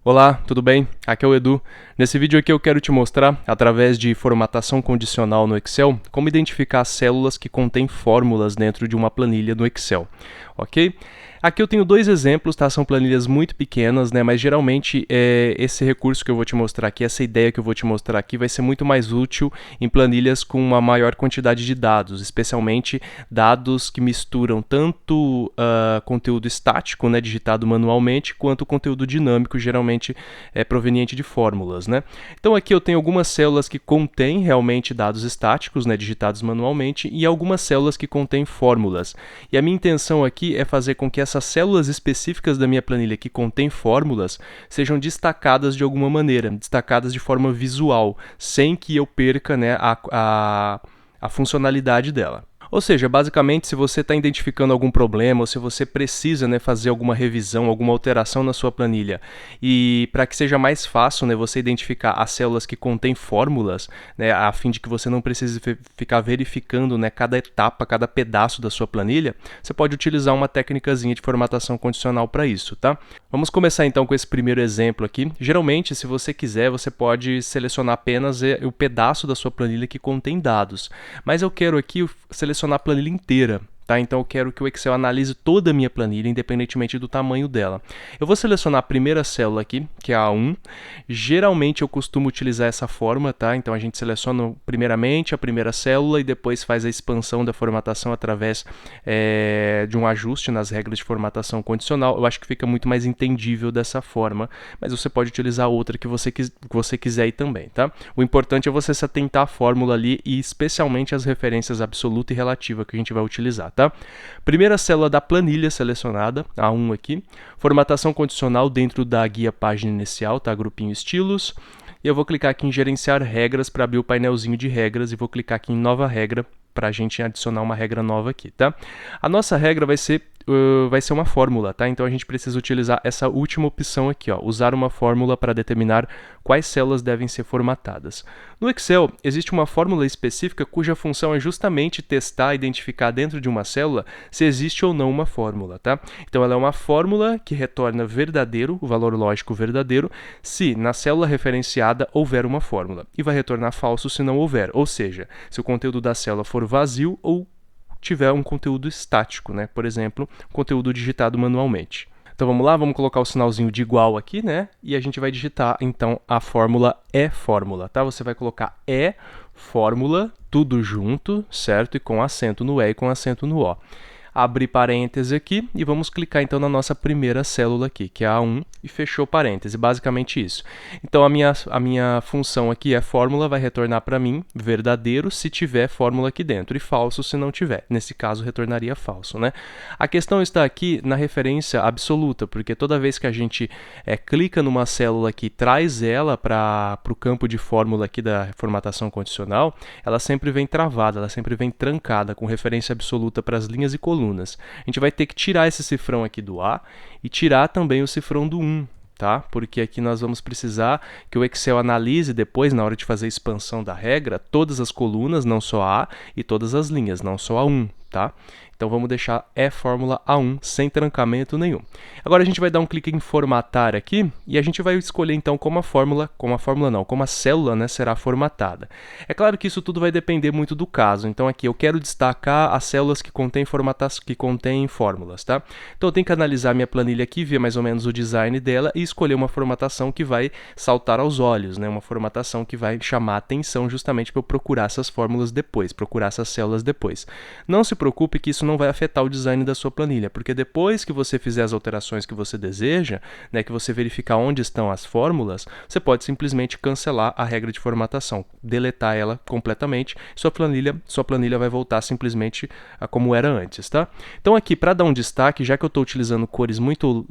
Olá, tudo bem? Aqui é o Edu. Nesse vídeo aqui eu quero te mostrar, através de formatação condicional no Excel, como identificar células que contêm fórmulas dentro de uma planilha no Excel, ok? Aqui eu tenho dois exemplos, tá? São planilhas muito pequenas, né? Mas geralmente esse recurso que eu vou te mostrar aqui, essa ideia que eu vou te mostrar aqui, vai ser muito mais útil em planilhas com uma maior quantidade de dados, especialmente dados que misturam tanto conteúdo estático, né, digitado manualmente, quanto conteúdo dinâmico, geralmente proveniente de fórmulas, né? Então aqui eu tenho algumas células que contêm realmente dados estáticos, né, digitados manualmente, e algumas células que contêm fórmulas. E a minha intenção aqui é fazer com que essas células específicas da minha planilha que contêm fórmulas sejam destacadas de alguma maneira, destacadas de forma visual, sem que eu perca, né, a funcionalidade dela. Ou seja, basicamente, se você está identificando algum problema ou se você precisa, né, fazer alguma revisão, alguma alteração na sua planilha, e para que seja mais fácil, né, você identificar as células que contêm fórmulas, né, a fim de que você não precise ficar verificando, né, cada etapa, cada pedaço da sua planilha, você pode utilizar uma técnicazinha de formatação condicional para isso, tá? Vamos começar então com esse primeiro exemplo aqui. Geralmente, se você quiser, você pode selecionar apenas o pedaço da sua planilha que contém dados, mas eu quero aqui selecionar a planilha inteira, tá? Então eu quero que o Excel analise toda a minha planilha, independentemente do tamanho dela. Eu vou selecionar a primeira célula aqui, que é a A1. Geralmente eu costumo utilizar essa forma, tá? Então a gente seleciona primeiramente a primeira célula e depois faz a expansão da formatação através de um ajuste nas regras de formatação condicional. Eu acho que fica muito mais entendível dessa forma, mas você pode utilizar outra que você quiser aí também, tá? O importante é você se atentar à fórmula ali e especialmente às referências absoluta e relativa que a gente vai utilizar, tá? Primeira célula da planilha selecionada, A1 aqui, formatação condicional dentro da guia página inicial, tá? Grupinho estilos, e eu vou clicar aqui em gerenciar regras para abrir o painelzinho de regras e vou clicar aqui em nova regra para a gente adicionar uma regra nova aqui, tá? A nossa regra vai ser uma fórmula, tá? Então a gente precisa utilizar essa última opção aqui, ó, usar uma fórmula para determinar quais células devem ser formatadas. No Excel, existe uma fórmula específica cuja função é justamente testar, identificar dentro de uma célula se existe ou não uma fórmula, tá? Então ela é uma fórmula que retorna verdadeiro, o valor lógico verdadeiro, se na célula referenciada houver uma fórmula, e vai retornar falso se não houver, ou seja, se o conteúdo da célula for vazio ou tiver um conteúdo estático, né? Por exemplo, conteúdo digitado manualmente. Então vamos lá, vamos colocar o sinalzinho de igual aqui, né? E a gente vai digitar então a fórmula fórmula, tá? Você vai colocar fórmula, tudo junto, certo? E com acento no e com acento no o. Abrir parêntese aqui e vamos clicar então na nossa primeira célula aqui, que é a A1, e fechou parêntese, basicamente isso. Então a minha função aqui fórmula, vai retornar para mim verdadeiro se tiver fórmula aqui dentro e falso se não tiver. Nesse caso retornaria falso, né? A questão está aqui na referência absoluta, porque toda vez que a gente clica numa célula aqui e traz ela para o campo de fórmula aqui da formatação condicional, ela sempre vem travada, ela sempre vem trancada com referência absoluta para as linhas e colunas. A gente vai ter que tirar esse cifrão aqui do A e tirar também o cifrão do 1, tá? Porque aqui nós vamos precisar que o Excel analise depois, na hora de fazer a expansão da regra, todas as colunas, não só a A, e todas as linhas, não só a 1, tá? Então vamos deixar fórmula A1 sem trancamento nenhum. Agora a gente vai dar um clique em formatar aqui e a gente vai escolher então como a célula, né, será formatada. É claro que isso tudo vai depender muito do caso. Então aqui eu quero destacar as células que contêm fórmulas, tá? Então eu tenho que analisar minha planilha aqui, ver mais ou menos o design dela e escolher uma formatação que vai saltar aos olhos, né? Uma formatação que vai chamar a atenção justamente para eu procurar essas fórmulas depois, procurar essas células depois. Não se preocupe que isso não vai afetar o design da sua planilha, porque depois que você fizer as alterações que você deseja, né, que você verificar onde estão as fórmulas, você pode simplesmente cancelar a regra de formatação, deletar ela completamente, sua planilha vai voltar simplesmente a como era antes, tá? Então aqui, para dar um destaque, já que eu estou utilizando cores muito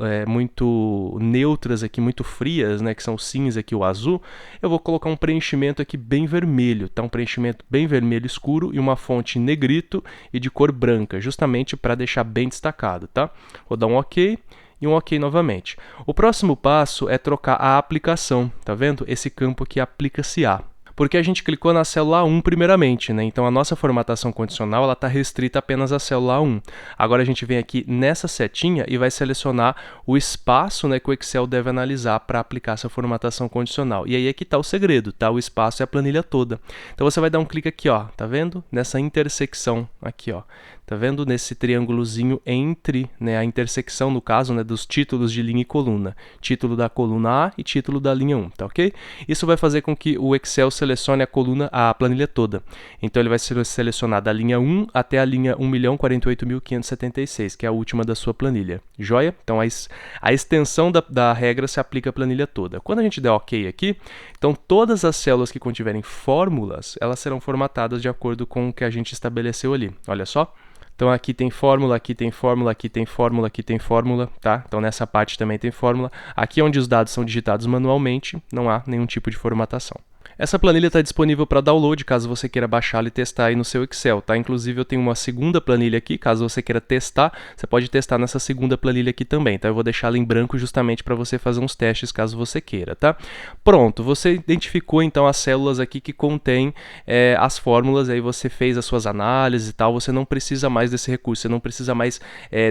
neutras aqui, muito frias, né, que são o cinza aqui, o azul, eu vou colocar um preenchimento aqui bem vermelho, tá? Um preenchimento bem vermelho escuro e uma fonte em negrito e de cor branca, justamente para deixar bem destacado, tá? Vou dar um OK e um OK novamente. O próximo passo é trocar a aplicação, tá vendo? Esse campo aqui aplica-se a. Porque a gente clicou na célula A1 primeiramente, né? Então a nossa formatação condicional ela está restrita apenas à célula A1. Agora a gente vem aqui nessa setinha e vai selecionar o espaço, né, que o Excel deve analisar para aplicar essa formatação condicional. E aí é que está o segredo, tá? O espaço é a planilha toda. Então você vai dar um clique aqui, ó, tá vendo? Nessa intersecção aqui, ó. Tá vendo? Nesse triângulozinho entre, né, a intersecção, no caso, né, dos títulos de linha e coluna. Título da coluna A e título da linha 1, tá ok? Isso vai fazer com que o Excel selecione a planilha toda. Então ele vai selecionar da linha 1 até a linha 1.048.576, que é a última da sua planilha. Joia? Então a extensão da regra se aplica à planilha toda. Quando a gente der OK aqui, então todas as células que contiverem fórmulas, elas serão formatadas de acordo com o que a gente estabeleceu ali. Olha só. Então aqui tem fórmula, aqui tem fórmula, aqui tem fórmula, aqui tem fórmula, tá? Então nessa parte também tem fórmula. Aqui onde os dados são digitados manualmente, não há nenhum tipo de formatação. Essa planilha está disponível para download, caso você queira baixá-la e testar aí no seu Excel, tá? Inclusive eu tenho uma segunda planilha aqui, caso você queira testar, você pode testar nessa segunda planilha aqui também, tá? Eu vou deixá-la em branco justamente para você fazer uns testes, caso você queira, tá? Pronto, você identificou então as células aqui que contêm as fórmulas, aí você fez as suas análises e tal, você não precisa mais desse recurso, você não precisa mais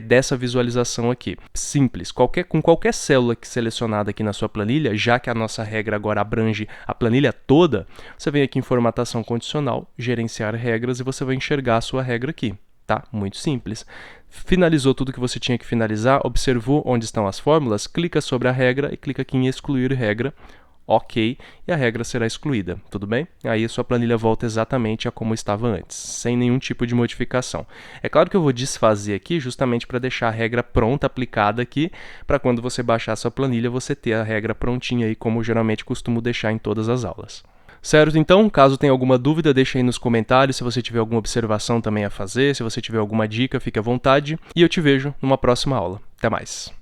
dessa visualização aqui. Simples, com qualquer célula selecionada aqui na sua planilha, já que a nossa regra agora abrange a planilha toda, você vem aqui em formatação condicional, gerenciar regras e você vai enxergar a sua regra aqui, tá? Muito simples. Finalizou tudo que você tinha que finalizar, observou onde estão as fórmulas, clica sobre a regra e clica aqui em excluir regra, OK, e a regra será excluída, tudo bem? Aí a sua planilha volta exatamente a como estava antes, sem nenhum tipo de modificação. É claro que eu vou desfazer aqui justamente para deixar a regra pronta, aplicada aqui, para quando você baixar a sua planilha, você ter a regra prontinha aí, como geralmente costumo deixar em todas as aulas. Certo? Então, caso tenha alguma dúvida, deixa aí nos comentários, se você tiver alguma observação também a fazer, se você tiver alguma dica, fique à vontade, e eu te vejo numa próxima aula. Até mais!